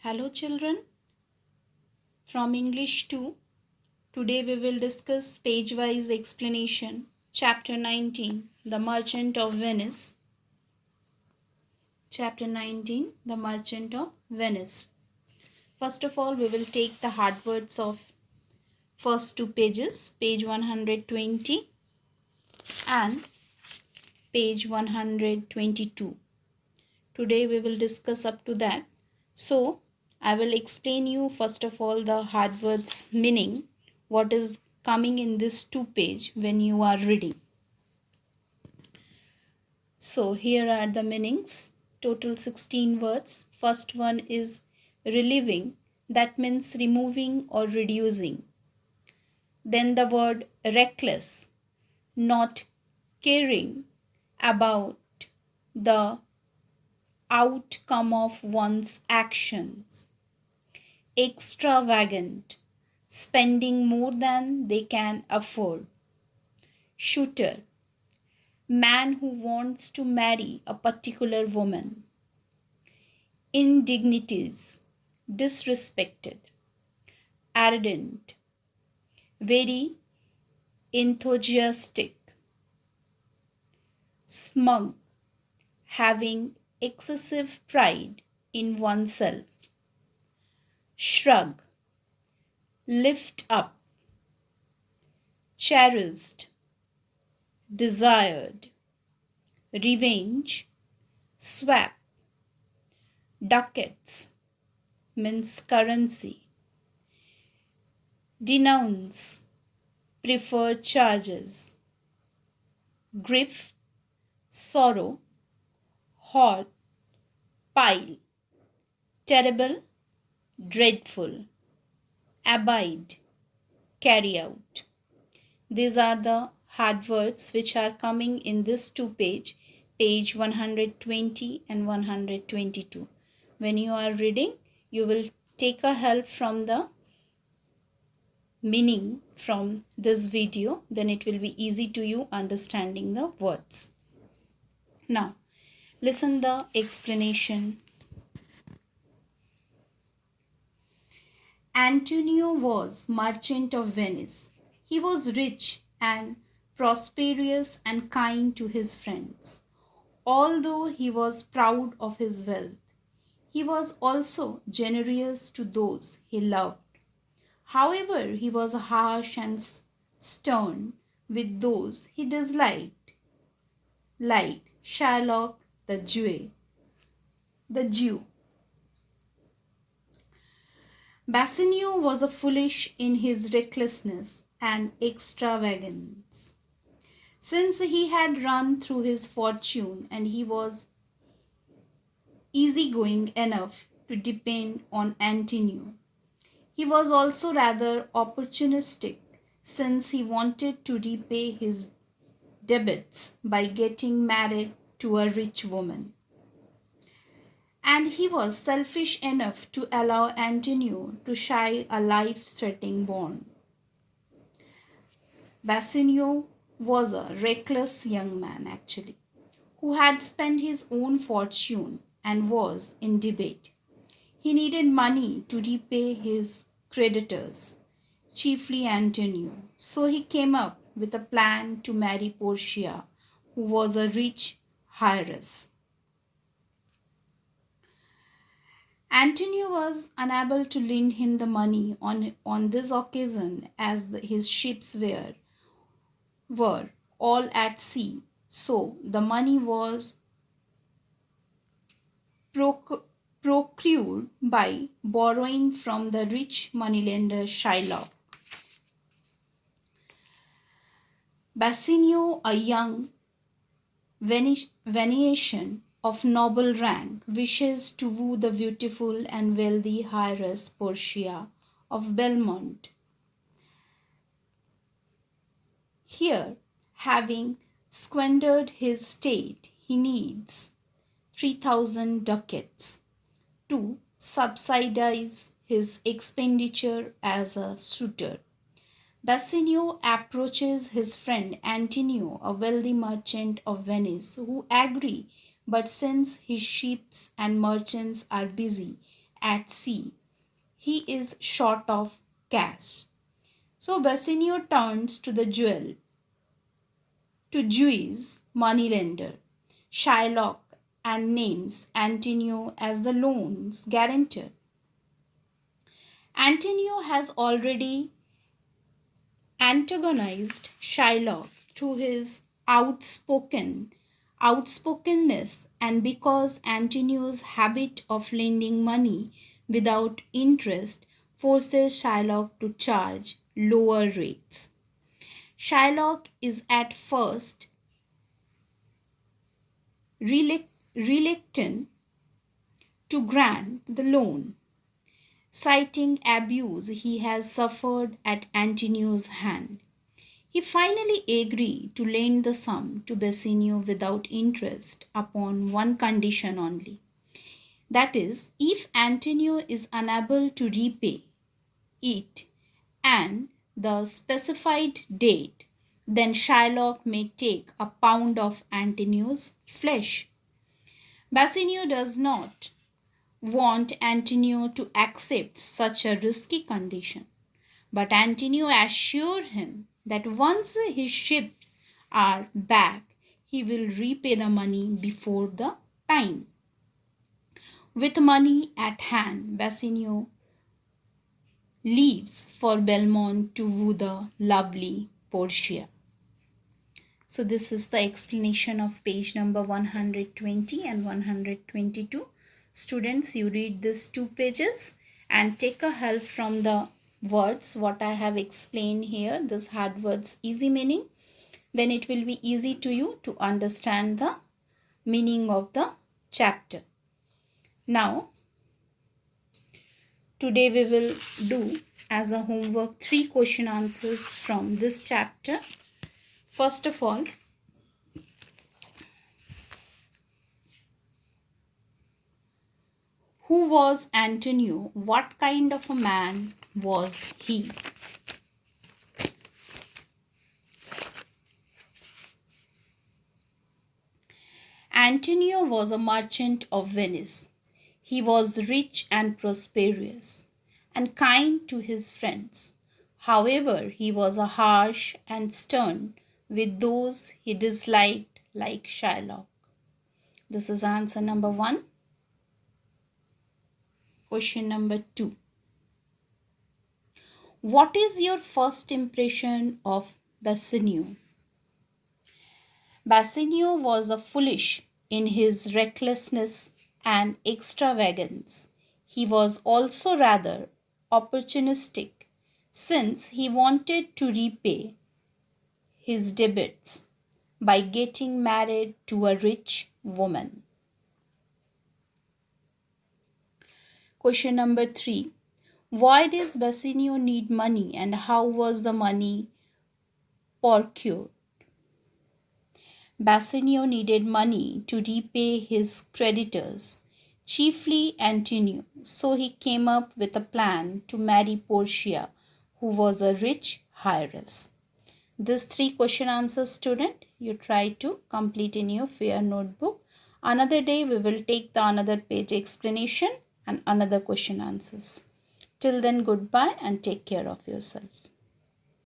Hello children, from English 2. Today we will discuss page-wise explanation. Chapter 19, The Merchant of Venice. Chapter 19, The Merchant of Venice. First of all, we will take the hard words of first two pages, page 120 and page 122. Today we will discuss up to that. So, I will explain you first of all the hard words meaning, what is coming in this 2 page when you are reading. So, here are the meanings, total 16 words. First one is relieving, that means removing or reducing. Then the word reckless, not caring about the outcome of one's actions. Extravagant, spending more than they can afford. Shooter, man who wants to marry a particular woman. Indignities, disrespected. Arrogant, very enthusiastic. Smug, having excessive pride in oneself. Shrug, lift up. Cherished, desired. Revenge, swap. Ducats means currency. Denounce, prefer charges. Grief, sorrow. Hot, pile. Terrible, dreadful. Abide, carry out. These are the hard words which are coming in this 2 page, page 120 and 122. When you are reading, you will take a help from the meaning from this video, then it will be easy to you understanding the words. Now, listen the explanation. Antonio was merchant of Venice. He was rich and prosperous and kind to his friends. Although he was proud of his wealth, he was also generous to those he loved. However, he was harsh and stern with those he disliked, like Shylock the Jew. Bassanio was a foolish in his recklessness and extravagance. Since he had run through his fortune and he was easygoing enough to depend on Antonio, he was also rather opportunistic since he wanted to repay his debts by getting married to a rich woman. And he was selfish enough to allow Antonio to share a life-threatening bond. Bassanio was a reckless young man actually, who had spent his own fortune and was in debt. He needed money to repay his creditors, chiefly Antonio. So he came up with a plan to marry Portia, who was a rich heiress. Antonio was unable to lend him the money on this occasion as his ships were all at sea. So the money was procured by borrowing from the rich moneylender Shylock. Bassanio, a young Venetian of noble rank, wishes to woo the beautiful and wealthy heiress Portia of Belmont. Here, having squandered his estate, he needs 3,000 ducats to subsidize his expenditure as a suitor. Bassanio approaches his friend Antonio, a wealthy merchant of Venice, who agree, but since his ships and merchants are busy, at sea. He is short of cash. So Bassanio turns to the Jew's moneylender, Shylock, and names Antonio as the loan's guarantor. Antonio has already antagonized Shylock through his outspokenness, and because Antonio's habit of lending money without interest forces Shylock to charge lower rates. Shylock is at first reluctant to grant the loan, citing abuse he has suffered at Antonio's hand. He finally agreed to lend the sum to Bassanio without interest upon one condition only. That is, if Antonio is unable to repay it and the specified date, then Shylock may take a pound of Antonio's flesh. Bassanio does not want Antonio to accept such a risky condition, but Antonio assures him that once his ships are back, he will repay the money before the time. With money at hand, Bassanio leaves for Belmont to woo the lovely Portia. So this is the explanation of page number 120 and 122. Students, you read these 2 pages and take a help from the words what I have explained here, this hard words easy meaning. Then it will be easy to you to understand the meaning of the chapter. Now, today we will do as a homework 3 question answers from this chapter. First of all, who was Antonio? What kind of a man was he? Antonio was a merchant of Venice. He was rich and prosperous and kind to his friends. However, he was harsh and stern with those he disliked, like Shylock. This is answer number 1. Question number 2. What is your first impression of Bassanio? Bassanio was a foolish in his recklessness and extravagance. He was also rather opportunistic, since he wanted to repay his debts by getting married to a rich woman. Question number 3. Why does Bassanio need money and how was the money procured? Bassanio needed money to repay his creditors, chiefly Antonio, so he came up with a plan to marry Portia, who was a rich heiress. These 3 question answers, student, you try to complete in your fair notebook. Another day we will take the another page explanation and another question answers. Till then, goodbye and take care of yourself.